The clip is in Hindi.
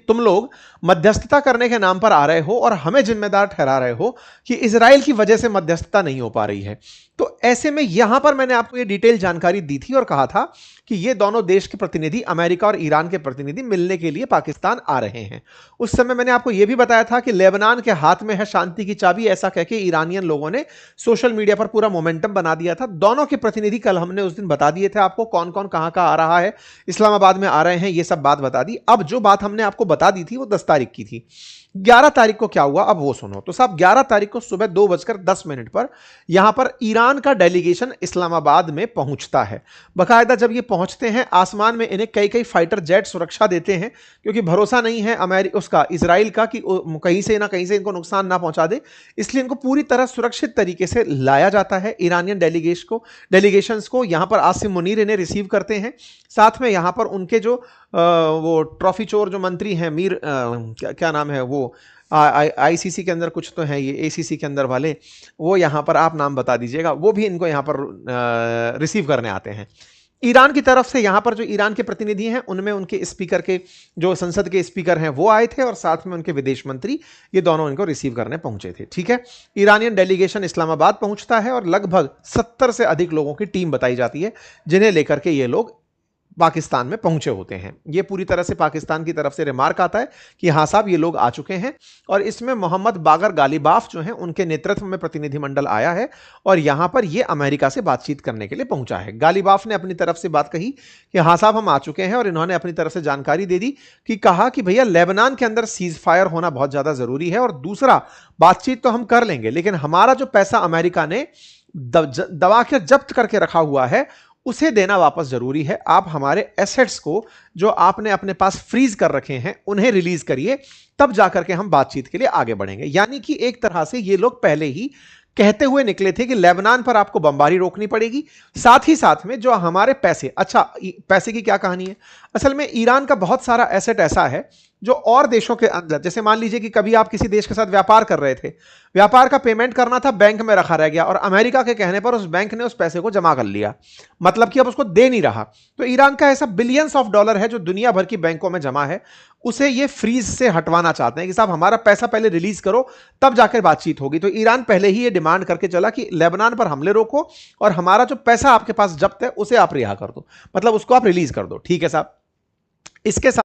तुम लोग मध्यस्थता करने के नाम पर आ रहे हो और हमें जिम्मेदार ठहरा रहे हो कि इजराइल की वजह से मध्यस्थता नहीं हो पा रही है। तो ऐसे में यहां पर मैंने आपको ये डिटेल जानकारी दी थी और कहा था कि ये दोनों देश के प्रतिनिधि, अमेरिका और ईरान के प्रतिनिधि, मिलने के लिए पाकिस्तान आ रहे हैं। उस समय मैंने आपको यह भी बताया था कि लेबनान के हाथ में है शांति की चाबी, ऐसा कह के ईरानियन लोगों ने सोशल मीडिया पर पूरा मोमेंटम बना दिया था। दोनों के प्रतिनिधि कल हमने उस दिन बता दिए थे आपको, कौन कौन कहां कहां आ रहा है, इस्लामाबाद में आ रहे हैं, ये सब बात बता दी। अब जो बात हमने आपको बता दी थी वो 10 तारीख की थी। 11 तारीख को क्या हुआ अब वो सुनो। तो साहब 11 तारीख को सुबह 2:10 पर यहां पर ईरान का डेलीगेशन इस्लामाबाद में पहुंचता है। बकायदा जब ये पहुंचते हैं, आसमान में इन्हें कई कई फाइटर जेट सुरक्षा देते हैं, क्योंकि भरोसा नहीं है इजराइल का कि कहीं से ना कहीं से इनको नुकसान ना पहुंचा दे, इसलिए इनको पूरी तरह सुरक्षित तरीके से लाया जाता है। ईरानियन डेलीगेशंस को यहां पर आसिम मुनीर इन्हें रिसीव करते हैं। साथ में यहां पर उनके जो वो ट्रॉफी चोर जो मंत्री हैं, मीर क्या नाम है वो, आईसीसी के अंदर कुछ तो है, ये एसीसी के अंदर वाले, वो यहां पर आप नाम बता दीजिएगा, वो भी इनको यहां पर रिसीव करने आते हैं। ईरान की तरफ से यहां पर जो ईरान के प्रतिनिधि हैं उनमें उनके स्पीकर के जो संसद के स्पीकर हैं वो आए थे और साथ में उनके विदेश मंत्री, ये दोनों इनको रिसीव करने पहुंचे थे। ठीक है, ईरानियन डेलीगेशन इस्लामाबाद पहुंचता है और लगभग 70 से अधिक लोगों की टीम बताई जाती है, जिन्हें लेकर के ये लोग पाकिस्तान में पहुंचे होते हैं। ये पूरी तरह से पाकिस्तान की तरफ से रिमार्क आता है कि हाँ साहब ये लोग आ चुके हैं, और इसमें मोहम्मद बागर गालिबाफ जो हैं उनके नेतृत्व में प्रतिनिधिमंडल आया है और यहां पर ये अमेरिका से बातचीत करने के लिए पहुंचा है। गालिबाफ ने अपनी तरफ से बात कही कि हाँ साहब हम आ चुके हैं, और इन्होंने अपनी तरफ से जानकारी दे दी कि कहा कि भैया लेबनान के अंदर सीज फायर होना बहुत ज्यादा जरूरी है, और दूसरा बातचीत तो हम कर लेंगे, लेकिन हमारा जो पैसा अमेरिका ने दबा के जब्त करके रखा हुआ है उसे देना वापस जरूरी है। आप हमारे एसेट्स को जो आपने अपने पास फ्रीज कर रखे हैं उन्हें रिलीज करिए, तब जाकर के हम बातचीत के लिए आगे बढ़ेंगे। यानी कि एक तरह से ये लोग पहले ही कहते हुए निकले थे कि लेबनान पर आपको बमबारी रोकनी पड़ेगी, साथ ही साथ में जो हमारे पैसे, अच्छा पैसे की क्या कहानी है, असल में ईरान का बहुत सारा एसेट ऐसा है जो और देशों के अंदर, जैसे मान लीजिए कि कभी आप किसी देश के साथ व्यापार कर रहे थे, व्यापार का पेमेंट करना था, बैंक में रखा रह गया और अमेरिका के कहने पर उस बैंक ने उस पैसे को जमा कर लिया, मतलब कि अब उसको दे नहीं रहा। तो ईरान का ऐसा बिलियंस ऑफ डॉलर है जो दुनिया भर की बैंकों में जमा है, उसे ये फ्रीज से हटवाना चाहते हैं कि साहब हमारा पैसा पहले रिलीज करो तब जाकर बातचीत होगी। तो ईरान पहले ही ये डिमांड करके चला कि लेबनान पर हमले रोको और हमारा जो पैसा आपके पास जब्त है उसे आप रिहा कर दो, मतलब उसको आप रिलीज कर दो। ठीक है साहब, इसके साथ